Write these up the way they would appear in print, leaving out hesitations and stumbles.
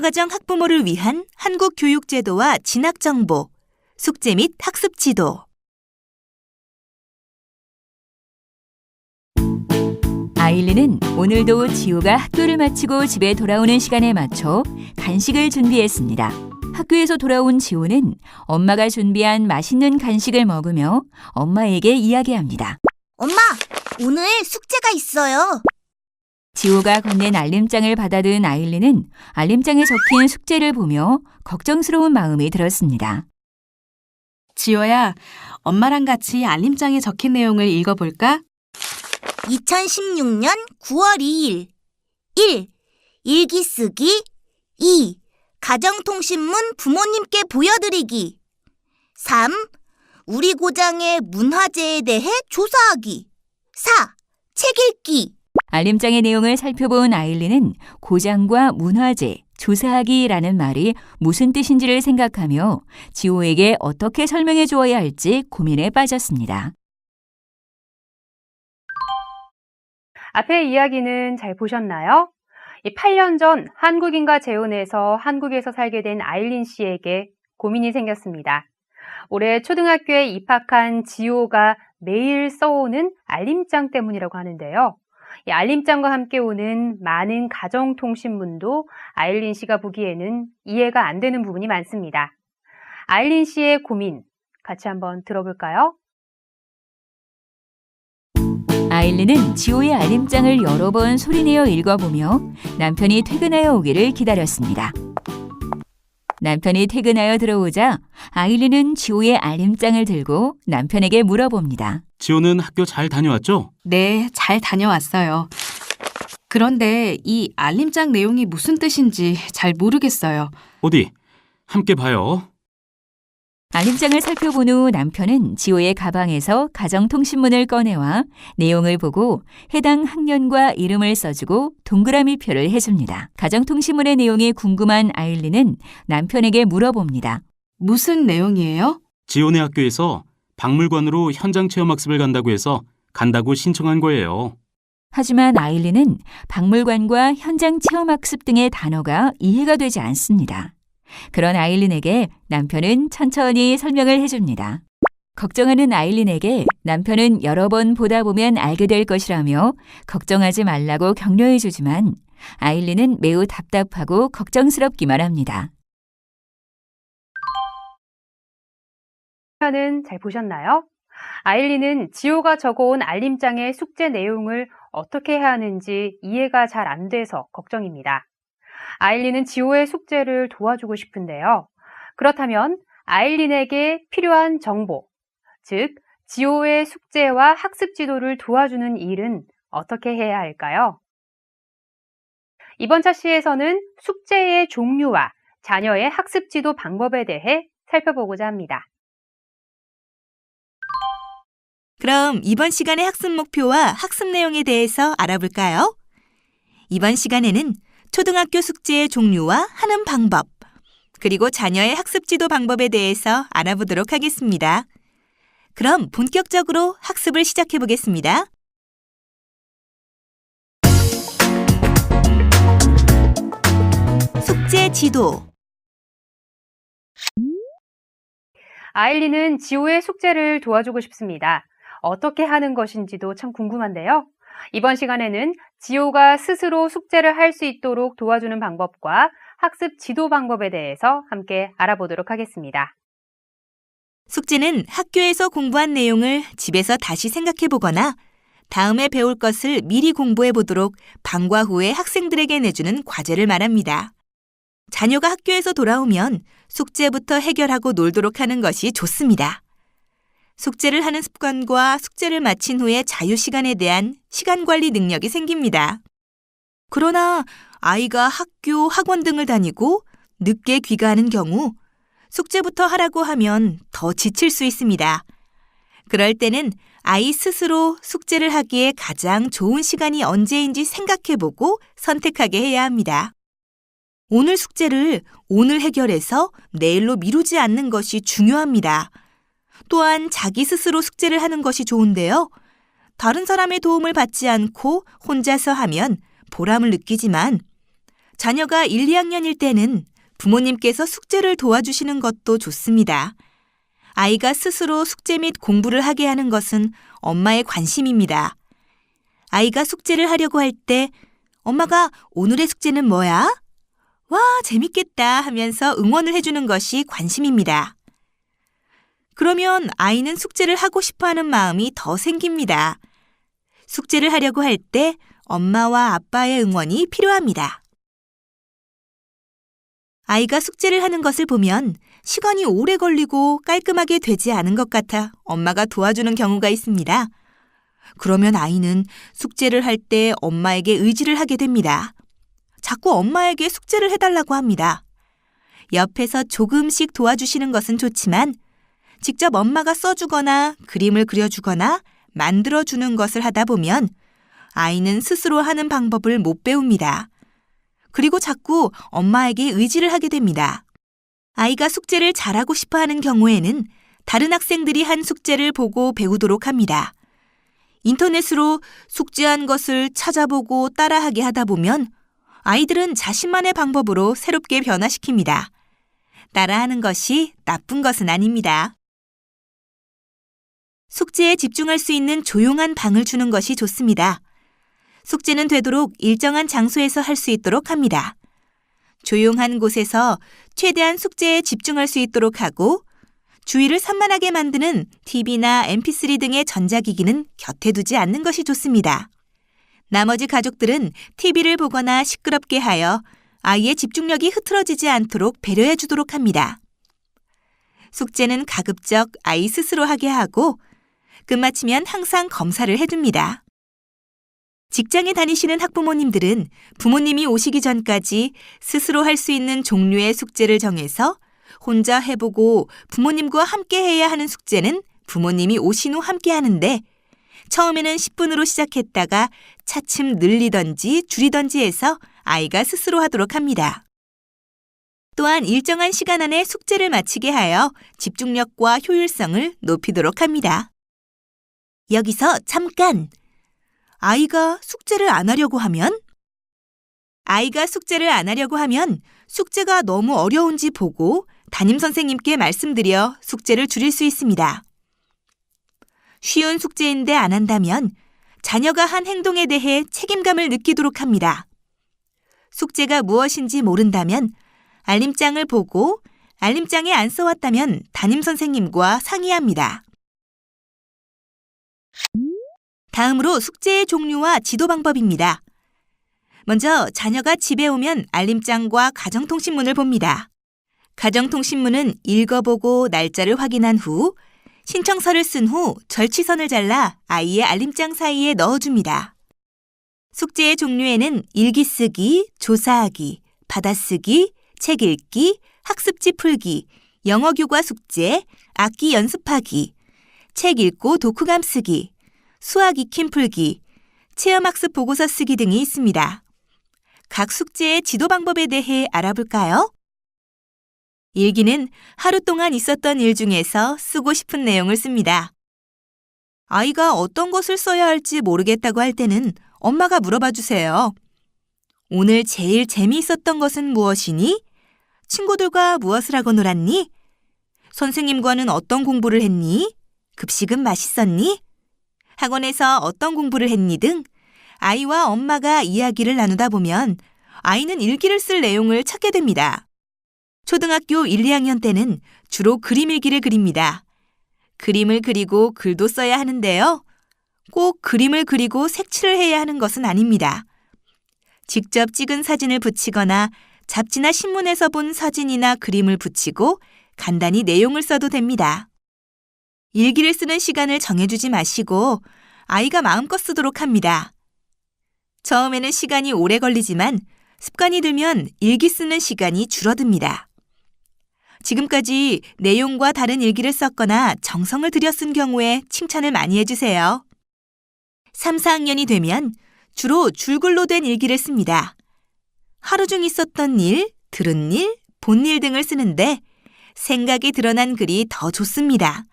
중화과정 학부모를 위한 한국 교육제도와 진학정보, 숙제 및 학습 지도. 아일린은 오늘도 지호가 학교를 마치고 집에 돌아오는 시간에 맞춰 간식을 준비했습니다. 학교에서 돌아온 지호는 엄마가 준비한 맛있는 간식을 먹으며 엄마에게 이야기합니다. 엄마, 오늘 숙제가 있어요. 지호가 건넨 알림장을 받아든 아일린은 알림장에 적힌 숙제를 보며 걱정스러운 마음이 들었습니다. 지호야, 엄마랑 같이 알림장에 적힌 내용을 읽어볼까? 2016년 9월 2일 1. 일기 쓰기 2. 가정통신문 부모님께 보여드리기 3. 우리 고장의 문화재에 대해 조사하기 4. 책 읽기. 알림장의 내용을 살펴본 아일린은 고장과 문화재, 조사하기라는 말이 무슨 뜻인지를 생각하며 지호에게 어떻게 설명해 주어야 할지 고민에 빠졌습니다. 앞의 이야기는 잘 보셨나요? 8년 전 한국인과 재혼해서 한국에서 살게 된 아일린 씨에게 고민이 생겼습니다. 올해 초등학교에 입학한 지호가 매일 써오는 알림장 때문이라고 하는데요. 이 알림장과 함께 오는 많은 가정통신문도 아일린 씨가 보기에는 이해가 안 되는 부분이 많습니다. 아일린 씨의 고민 같이 한번 들어볼까요? 아일린은 지호의 알림장을 여러 번 소리내어 읽어보며 남편이 퇴근하여 오기를 기다렸습니다. 남편이 퇴근하여 들어오자 아일린은 지호의 알림장을 들고 남편에게 물어봅니다. 지호는 학교 잘 다녀왔죠? 네, 잘 다녀왔어요. 그런데 이 알림장 내용이 무슨 뜻인지 잘 모르겠어요. 어디? 함께 봐요. 알림장을 살펴본 후 남편은 지호의 가방에서 가정통신문을 꺼내와 내용을 보고 해당 학년과 이름을 써주고 동그라미표를 해줍니다. 가정통신문의 내용이 궁금한 아일린은 남편에게 물어봅니다. 무슨 내용이에요? 지호네 학교에서 박물관으로 현장 체험학습을 간다고 해서 간다고 신청한 거예요. 하지만 아일린은 박물관과 현장 체험학습 등의 단어가 이해가 되지 않습니다. 그런 아일린에게 남편은 천천히 설명을 해줍니다. 걱정하는 아일린에게 남편은 여러 번 보다 보면 알게 될 것이라며 걱정하지 말라고 격려해주지만 아일린은 매우 답답하고 걱정스럽기만 합니다. 는 잘 보셨나요? 아일린은 지호가 적어온 알림장의 숙제 내용을 어떻게 해야 하는지 이해가 잘 안 돼서 걱정입니다. 아일린은 지호의 숙제를 도와주고 싶은데요. 그렇다면 아일린에게 필요한 정보, 즉 지호의 숙제와 학습 지도를 도와주는 일은 어떻게 해야 할까요? 이번 차시에서는 숙제의 종류와 자녀의 학습 지도 방법에 대해 살펴보고자 합니다. 그럼 이번 시간의 학습 목표와 학습 내용에 대해서 알아볼까요? 이번 시간에는 초등학교 숙제의 종류와 하는 방법, 그리고 자녀의 학습 지도 방법에 대해서 알아보도록 하겠습니다. 그럼 본격적으로 학습을 시작해 보겠습니다. 숙제 지도. 아일린은 지호의 숙제를 도와주고 싶습니다. 어떻게 하는 것인지도 참 궁금한데요. 이번 시간에는 지호가 스스로 숙제를 할 수 있도록 도와주는 방법과 학습 지도 방법에 대해서 함께 알아보도록 하겠습니다. 숙제는 학교에서 공부한 내용을 집에서 다시 생각해 보거나 다음에 배울 것을 미리 공부해 보도록 방과 후에 학생들에게 내주는 과제를 말합니다. 자녀가 학교에서 돌아오면 숙제부터 해결하고 놀도록 하는 것이 좋습니다. 숙제를 하는 습관과 숙제를 마친 후에 자유시간에 대한 시간관리 능력이 생깁니다. 그러나 아이가 학교, 학원 등을 다니고 늦게 귀가하는 경우 숙제부터 하라고 하면 더 지칠 수 있습니다. 그럴 때는 아이 스스로 숙제를 하기에 가장 좋은 시간이 언제인지 생각해보고 선택하게 해야 합니다. 오늘 숙제를 오늘 해결해서 내일로 미루지 않는 것이 중요합니다. 또한 자기 스스로 숙제를 하는 것이 좋은데요. 다른 사람의 도움을 받지 않고 혼자서 하면 보람을 느끼지만 자녀가 1, 2학년일 때는 부모님께서 숙제를 도와주시는 것도 좋습니다. 아이가 스스로 숙제 및 공부를 하게 하는 것은 엄마의 관심입니다. 아이가 숙제를 하려고 할 때 엄마가 오늘의 숙제는 뭐야? 와, 재밌겠다 하면서 응원을 해주는 것이 관심입니다. 그러면 아이는 숙제를 하고 싶어 하는 마음이 더 생깁니다. 숙제를 하려고 할 때 엄마와 아빠의 응원이 필요합니다. 아이가 숙제를 하는 것을 보면 시간이 오래 걸리고 깔끔하게 되지 않은 것 같아 엄마가 도와주는 경우가 있습니다. 그러면 아이는 숙제를 할 때 엄마에게 의지를 하게 됩니다. 자꾸 엄마에게 숙제를 해달라고 합니다. 옆에서 조금씩 도와주시는 것은 좋지만 직접 엄마가 써주거나 그림을 그려주거나 만들어주는 것을 하다 보면 아이는 스스로 하는 방법을 못 배웁니다. 그리고 자꾸 엄마에게 의지를 하게 됩니다. 아이가 숙제를 잘하고 싶어 하는 경우에는 다른 학생들이 한 숙제를 보고 배우도록 합니다. 인터넷으로 숙제한 것을 찾아보고 따라하게 하다 보면 아이들은 자신만의 방법으로 새롭게 변화시킵니다. 따라하는 것이 나쁜 것은 아닙니다. 숙제에 집중할 수 있는 조용한 방을 주는 것이 좋습니다. 숙제는 되도록 일정한 장소에서 할 수 있도록 합니다. 조용한 곳에서 최대한 숙제에 집중할 수 있도록 하고 주의를 산만하게 만드는 TV나 MP3 등의 전자기기는 곁에 두지 않는 것이 좋습니다. 나머지 가족들은 TV를 보거나 시끄럽게 하여 아이의 집중력이 흐트러지지 않도록 배려해 주도록 합니다. 숙제는 가급적 아이 스스로 하게 하고 끝마치면 항상 검사를 해줍니다. 직장에 다니시는 학부모님들은 부모님이 오시기 전까지 스스로 할 수 있는 종류의 숙제를 정해서 혼자 해보고 부모님과 함께 해야 하는 숙제는 부모님이 오신 후 함께 하는데 처음에는 10분으로 시작했다가 차츰 늘리던지 줄이던지 해서 아이가 스스로 하도록 합니다. 또한 일정한 시간 안에 숙제를 마치게 하여 집중력과 효율성을 높이도록 합니다. 여기서 잠깐! 아이가 숙제를 안 하려고 하면? 아이가 숙제를 안 하려고 하면 숙제가 너무 어려운지 보고 담임선생님께 말씀드려 숙제를 줄일 수 있습니다. 쉬운 숙제인데 안 한다면 자녀가 한 행동에 대해 책임감을 느끼도록 합니다. 숙제가 무엇인지 모른다면 알림장을 보고 알림장에 안 써왔다면 담임선생님과 상의합니다. 다음으로 숙제의 종류와 지도 방법입니다. 먼저 자녀가 집에 오면 알림장과 가정통신문을 봅니다. 가정통신문은 읽어보고 날짜를 확인한 후 신청서를 쓴 후 절취선을 잘라 아이의 알림장 사이에 넣어줍니다. 숙제의 종류에는 일기 쓰기, 조사하기, 받아쓰기, 책 읽기, 학습지 풀기, 영어 교과 숙제, 악기 연습하기, 책 읽고 독후감 쓰기, 수학 익힘 풀기, 체험학습 보고서 쓰기 등이 있습니다. 각 숙제의 지도 방법에 대해 알아볼까요? 일기는 하루 동안 있었던 일 중에서 쓰고 싶은 내용을 씁니다. 아이가 어떤 것을 써야 할지 모르겠다고 할 때는 엄마가 물어봐 주세요. 오늘 제일 재미있었던 것은 무엇이니? 친구들과 무엇을 하고 놀았니? 선생님과는 어떤 공부를 했니? 급식은 맛있었니? 학원에서 어떤 공부를 했니 등 아이와 엄마가 이야기를 나누다 보면 아이는 일기를 쓸 내용을 찾게 됩니다. 초등학교 1, 2학년 때는 주로 그림 일기를 그립니다. 그림을 그리고 글도 써야 하는데요. 꼭 그림을 그리고 색칠을 해야 하는 것은 아닙니다. 직접 찍은 사진을 붙이거나 잡지나 신문에서 본 사진이나 그림을 붙이고 간단히 내용을 써도 됩니다. 일기를 쓰는 시간을 정해주지 마시고 아이가 마음껏 쓰도록 합니다. 처음에는 시간이 오래 걸리지만 습관이 들면 일기 쓰는 시간이 줄어듭니다. 지금까지 내용과 다른 일기를 썼거나 정성을 들여 쓴 경우에 칭찬을 많이 해주세요. 3, 4학년이 되면 주로 줄글로 된 일기를 씁니다. 하루 중 있었던 일, 들은 일, 본 일 등을 쓰는데 생각이 드러난 글이 더 좋습니다.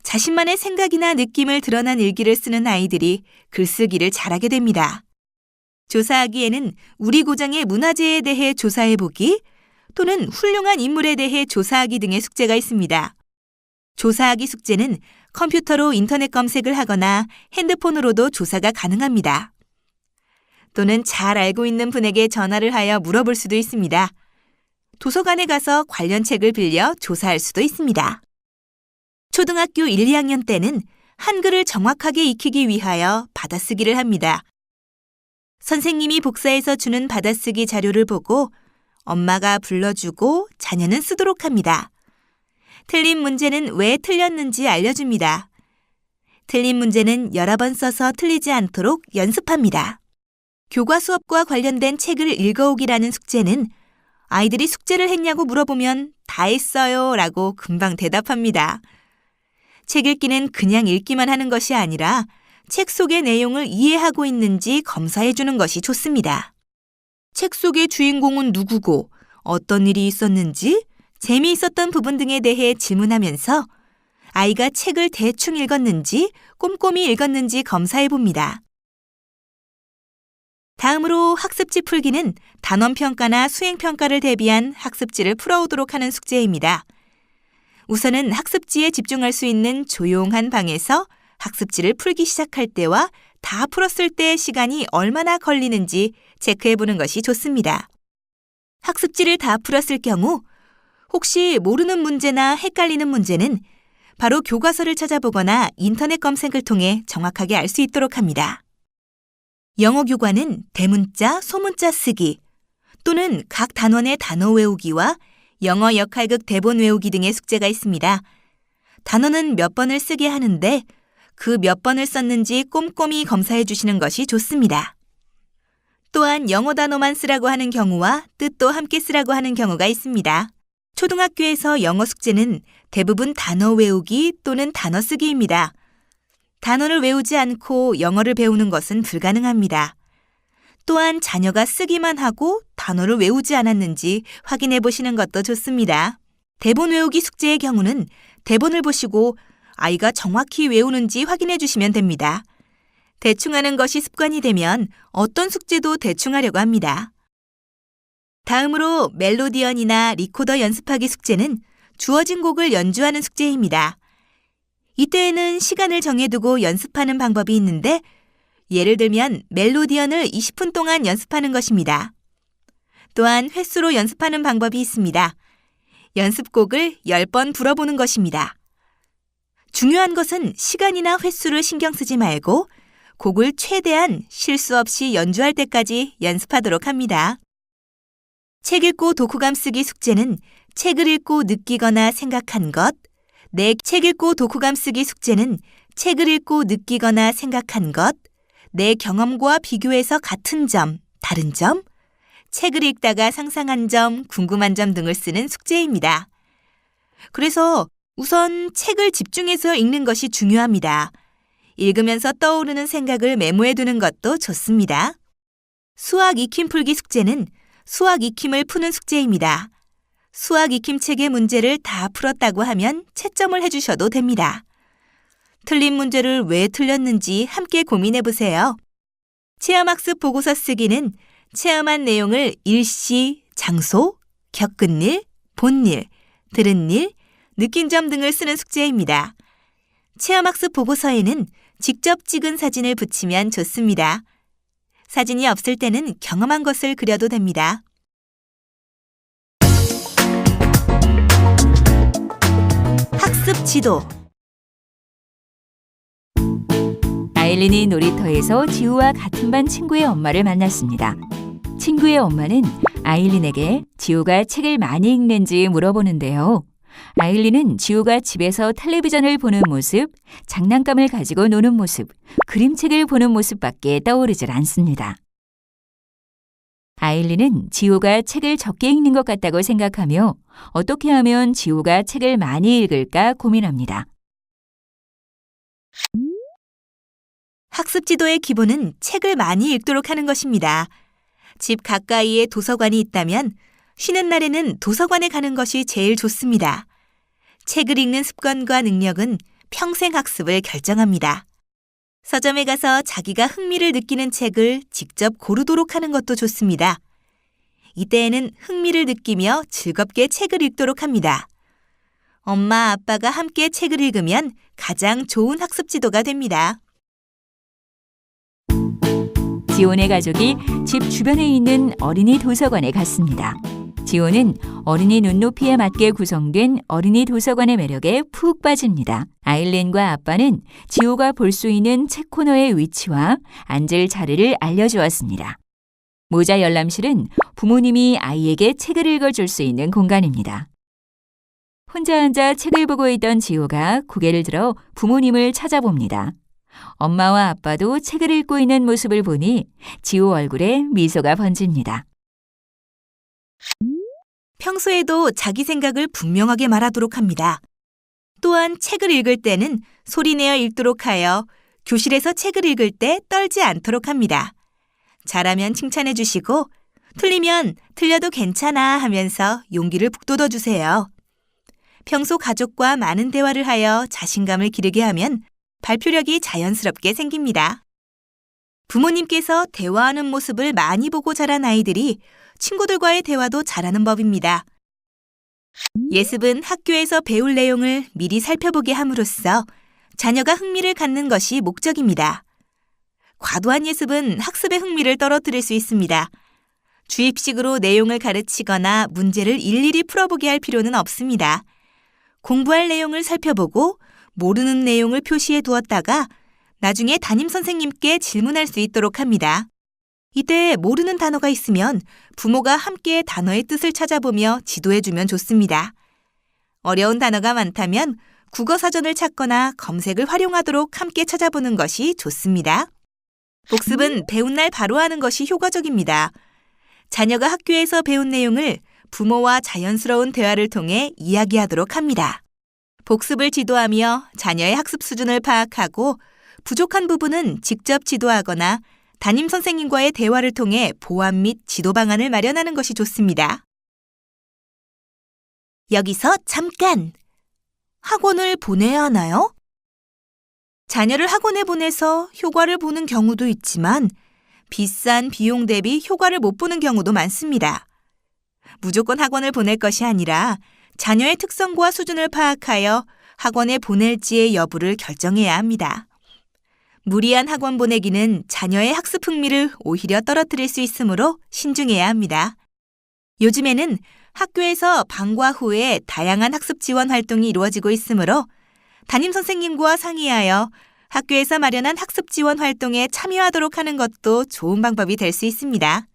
자신만의 생각이나 느낌을 드러난 일기를 쓰는 아이들이 글쓰기를 잘하게 됩니다. 조사하기에는 우리 고장의 문화재에 대해 조사해보기 또는 훌륭한 인물에 대해 조사하기 등의 숙제가 있습니다. 조사하기 숙제는 컴퓨터로 인터넷 검색을 하거나 핸드폰으로도 조사가 가능합니다. 또는 잘 알고 있는 분에게 전화를 하여 물어볼 수도 있습니다. 도서관에 가서 관련 책을 빌려 조사할 수도 있습니다. 초등학교 1, 2학년 때는 한글을 정확하게 익히기 위하여 받아쓰기를 합니다. 선생님이 복사해서 주는 받아쓰기 자료를 보고 엄마가 불러주고 자녀는 쓰도록 합니다. 틀린 문제는 왜 틀렸는지 알려줍니다. 틀린 문제는 여러 번 써서 틀리지 않도록 연습합니다. 교과 수업과 관련된 책을 읽어오기라는 숙제는 아이들이 숙제를 했냐고 물어보면 다 했어요 라고 금방 대답합니다. 책 읽기는 그냥 읽기만 하는 것이 아니라 책 속의 내용을 이해하고 있는지 검사해 주는 것이 좋습니다. 책 속의 주인공은 누구고 어떤 일이 있었는지 재미있었던 부분 등에 대해 질문하면서 아이가 책을 대충 읽었는지 꼼꼼히 읽었는지 검사해 봅니다. 다음으로 학습지 풀기는 단원평가나 수행평가를 대비한 학습지를 풀어오도록 하는 숙제입니다. 우선은 학습지에 집중할 수 있는 조용한 방에서 학습지를 풀기 시작할 때와 다 풀었을 때 시간이 얼마나 걸리는지 체크해보는 것이 좋습니다. 학습지를 다 풀었을 경우 혹시 모르는 문제나 헷갈리는 문제는 바로 교과서를 찾아보거나 인터넷 검색을 통해 정확하게 알 수 있도록 합니다. 영어 교과는 대문자, 소문자 쓰기 또는 각 단원의 단어 외우기와 영어 역할극 대본 외우기 등의 숙제가 있습니다. 단어는 몇 번을 쓰게 하는데 그 몇 번을 썼는지 꼼꼼히 검사해 주시는 것이 좋습니다. 또한 영어 단어만 쓰라고 하는 경우와 뜻도 함께 쓰라고 하는 경우가 있습니다. 초등학교에서 영어 숙제는 대부분 단어 외우기 또는 단어 쓰기입니다. 단어를 외우지 않고 영어를 배우는 것은 불가능합니다. 또한 자녀가 쓰기만 하고 단어를 외우지 않았는지 확인해 보시는 것도 좋습니다. 대본 외우기 숙제의 경우는 대본을 보시고 아이가 정확히 외우는지 확인해 주시면 됩니다. 대충 하는 것이 습관이 되면 어떤 숙제도 대충 하려고 합니다. 다음으로 멜로디언이나 리코더 연습하기 숙제는 주어진 곡을 연주하는 숙제입니다. 이때에는 시간을 정해두고 연습하는 방법이 있는데 예를 들면 멜로디언을 20분 동안 연습하는 것입니다. 또한 횟수로 연습하는 방법이 있습니다. 연습곡을 10번 불어보는 것입니다. 중요한 것은 시간이나 횟수를 신경 쓰지 말고 곡을 최대한 실수 없이 연주할 때까지 연습하도록 합니다. 책 읽고 독후감 쓰기 숙제는 책을 읽고 느끼거나 생각한 것, 책 읽고 독후감 쓰기 숙제는 책을 읽고 느끼거나 생각한 것, 내 경험과 비교해서 같은 점, 다른 점, 책을 읽다가 상상한 점, 궁금한 점 등을 쓰는 숙제입니다. 그래서 우선 책을 집중해서 읽는 것이 중요합니다. 읽으면서 떠오르는 생각을 메모해 두는 것도 좋습니다. 수학 익힘 풀기 숙제는 수학 익힘을 푸는 숙제입니다. 수학 익힘 책의 문제를 다 풀었다고 하면 채점을 해주셔도 됩니다. 틀린 문제를 왜 틀렸는지 함께 고민해 보세요. 체험학습 보고서 쓰기는 체험한 내용을 일시, 장소, 겪은 일, 본 일, 들은 일, 느낀 점 등을 쓰는 숙제입니다. 체험학습 보고서에는 직접 찍은 사진을 붙이면 좋습니다. 사진이 없을 때는 경험한 것을 그려도 됩니다. 학습 지도. 아일린이 놀이터에서 지우와 같은 반 친구의 엄마를 만났습니다. 친구의 엄마는 아일린에게 지우가 책을 많이 읽는지 물어보는데요. 아일린은 지우가 집에서 텔레비전을 보는 모습, 장난감을 가지고 노는 모습, 그림책을 보는 모습밖에 떠오르질 않습니다. 아일린은 지우가 책을 적게 읽는 것 같다고 생각하며 어떻게 하면 지우가 책을 많이 읽을까 고민합니다. 학습 지도의 기본은 책을 많이 읽도록 하는 것입니다. 집 가까이에 도서관이 있다면 쉬는 날에는 도서관에 가는 것이 제일 좋습니다. 책을 읽는 습관과 능력은 평생 학습을 결정합니다. 서점에 가서 자기가 흥미를 느끼는 책을 직접 고르도록 하는 것도 좋습니다. 이때에는 흥미를 느끼며 즐겁게 책을 읽도록 합니다. 엄마, 아빠가 함께 책을 읽으면 가장 좋은 학습 지도가 됩니다. 지온의 가족이 집 주변에 있는 어린이 도서관에 갔습니다. 지온은 어린이 눈높이에 맞게 구성된 어린이 도서관의 매력에 푹 빠집니다. 아일린과 아빠는 지오가 볼 수 있는 책 코너의 위치와 앉을 자리를 알려주었습니다. 모자 열람실은 부모님이 아이에게 책을 읽어줄 수 있는 공간입니다. 혼자 앉아 책을 보고 있던 지오가 고개를 들어 부모님을 찾아봅니다. 엄마와 아빠도 책을 읽고 있는 모습을 보니 지오 얼굴에 미소가 번집니다. 평소에도 자기 생각을 분명하게 말하도록 합니다. 또한 책을 읽을 때는 소리내어 읽도록 하여 교실에서 책을 읽을 때 떨지 않도록 합니다. 잘하면 칭찬해 주시고 틀리면 틀려도 괜찮아 하면서 용기를 북돋워 주세요. 평소 가족과 많은 대화를 하여 자신감을 기르게 하면 발표력이 자연스럽게 생깁니다. 부모님께서 대화하는 모습을 많이 보고 자란 아이들이 친구들과의 대화도 잘하는 법입니다. 예습은 학교에서 배울 내용을 미리 살펴보게 함으로써 자녀가 흥미를 갖는 것이 목적입니다. 과도한 예습은 학습의 흥미를 떨어뜨릴 수 있습니다. 주입식으로 내용을 가르치거나 문제를 일일이 풀어보게 할 필요는 없습니다. 공부할 내용을 살펴보고 모르는 내용을 표시해 두었다가 나중에 담임선생님께 질문할 수 있도록 합니다. 이때 모르는 단어가 있으면 부모가 함께 단어의 뜻을 찾아보며 지도해주면 좋습니다. 어려운 단어가 많다면 국어사전을 찾거나 검색을 활용하도록 함께 찾아보는 것이 좋습니다. 복습은 배운 날 바로 하는 것이 효과적입니다. 자녀가 학교에서 배운 내용을 부모와 자연스러운 대화를 통해 이야기하도록 합니다. 복습을 지도하며 자녀의 학습 수준을 파악하고 부족한 부분은 직접 지도하거나 담임 선생님과의 대화를 통해 보완 및 지도 방안을 마련하는 것이 좋습니다. 여기서 잠깐! 학원을 보내야 하나요? 자녀를 학원에 보내서 효과를 보는 경우도 있지만 비싼 비용 대비 효과를 못 보는 경우도 많습니다. 무조건 학원을 보낼 것이 아니라 자녀의 특성과 수준을 파악하여 학원에 보낼지의 여부를 결정해야 합니다. 무리한 학원 보내기는 자녀의 학습 흥미를 오히려 떨어뜨릴 수 있으므로 신중해야 합니다. 요즘에는 학교에서 방과 후에 다양한 학습 지원 활동이 이루어지고 있으므로 담임 선생님과 상의하여 학교에서 마련한 학습 지원 활동에 참여하도록 하는 것도 좋은 방법이 될 수 있습니다.